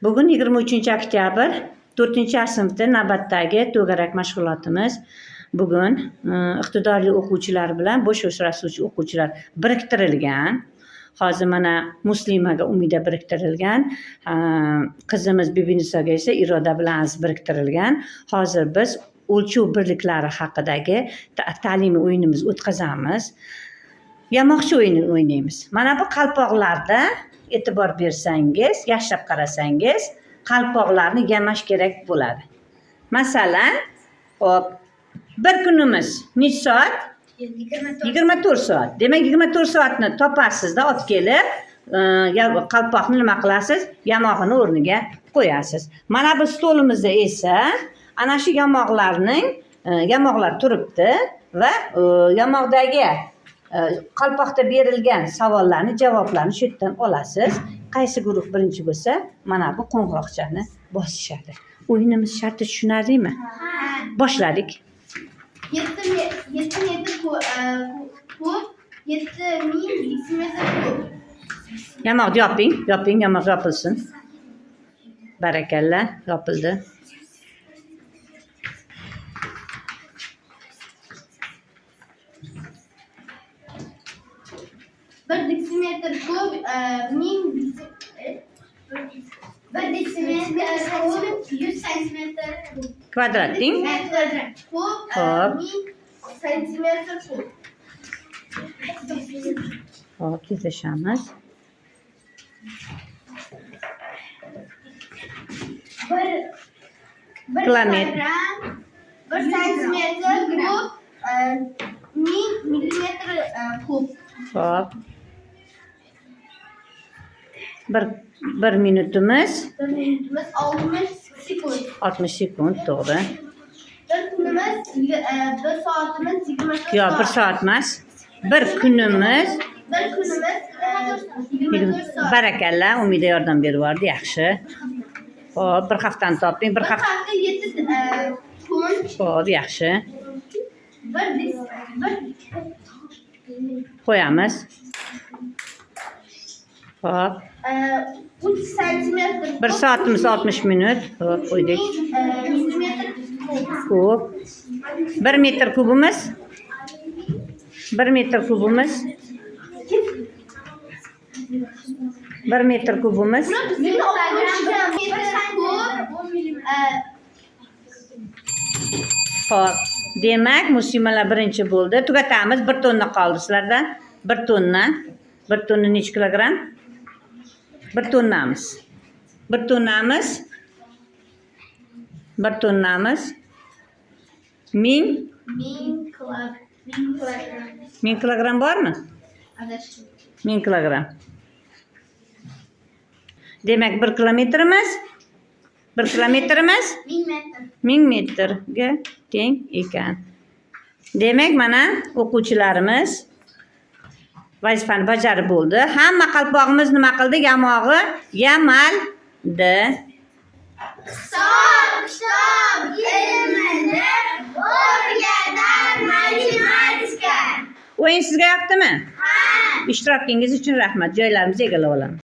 Bugun 23 oktyabr 4 sinfda navbatdagi to'garak mashg'ulotimiz. Bugun iqtidorli o'quvchilar bilan bo'sh uchrashuvchi o'quvchilar biriktirilgan. Hozir mana Muslimaga Umida biriktirilgan, qizimiz Bibinisoga esa Iroda bilan Aziz biriktirilgan. Hozir biz o'lchov birliklari haqidagi ta'limiy o'yinimizni o'tkazamiz. Yamoqchi o'yini o'ynaymiz. Mana bu qalpoqlarda e'tibor bersangiz, yaxshilab qarasangiz, qalpoqlarni yamash kerak bo'ladi. Masalan, hop, bir kunimiz necha soat? 24 soat. Demak, 24 soatni topasizda olib kelib, qalpoqni nima qilasiz? Yamog'ini o'rniga qo'yasiz. Mana bu stolimizda esa ana shu yamoqlar turibdi va yamoqdagi qalpoqda berilgan savollarni javoblarini shu yerdan olasiz. Qaysi guruh birinchi bo'lsa, mana bu qo'ng'iroqchani bosishadi. O'yinimiz sharti tushunarlimi? Boshladik. 7 metr kub, 7000 detsimetr kub. Yamoqni yoping, yamoq yopilsin. Barakalla, yopildi. Bir detsimetr kub, 1000 100 santimetr kub. Kvadrat deng. Kub, Hop. 1000 santimetr kub. Hop, tezlashamiz. Bir Kilometr. 1 santimetr kub, 1000 millimetr kub. Hop. Bir minutimiz 60 sekund. 60 sekund, to'g'ri. Bir kunimiz, bir soatimiz 24 Yo'q, bir soat emas. Bir kunimiz 24 soat. barakalla, Umida yordam berib yubordi, yaxshi. Hop, bir haftani toping, bir Bir hafta. hafta 7 kun. Hop, yaxshi. Bir Qo'yamiz. Hop. 3 santimetr. Bir soatimiz 60 minut. Hop, qo'ydik. Millimetr Kub. 1 metr kubimiz. 1 metr kubimiz. 1 metr kubimiz. Hop. Demak, muslimalar birinchi bo'ldi. Tugatamiz. 1 tonna qoldi sizlardan. 1 tonna. 1 tonna necha kilogramm? 1 tonnamiz. 1 tonnamiz. 1 tonnamiz. 1000 kilogramm bormi? 1000 kilogramm. Demak, 1 kilometrimiz 1000 metrga teng ekan. Demak, mana o'quvchilarimiz vazifani bajarib bo'ldi. Hamma qalpog'imiz nima qildi? Yamog'i yamaldi. Hisob, kitob ilmini o'rgatar matematika. O'yin sizga yoqdimi? Ha. Ishtirokingiz uchun rahmat. Joylarimizni egallab olamiz.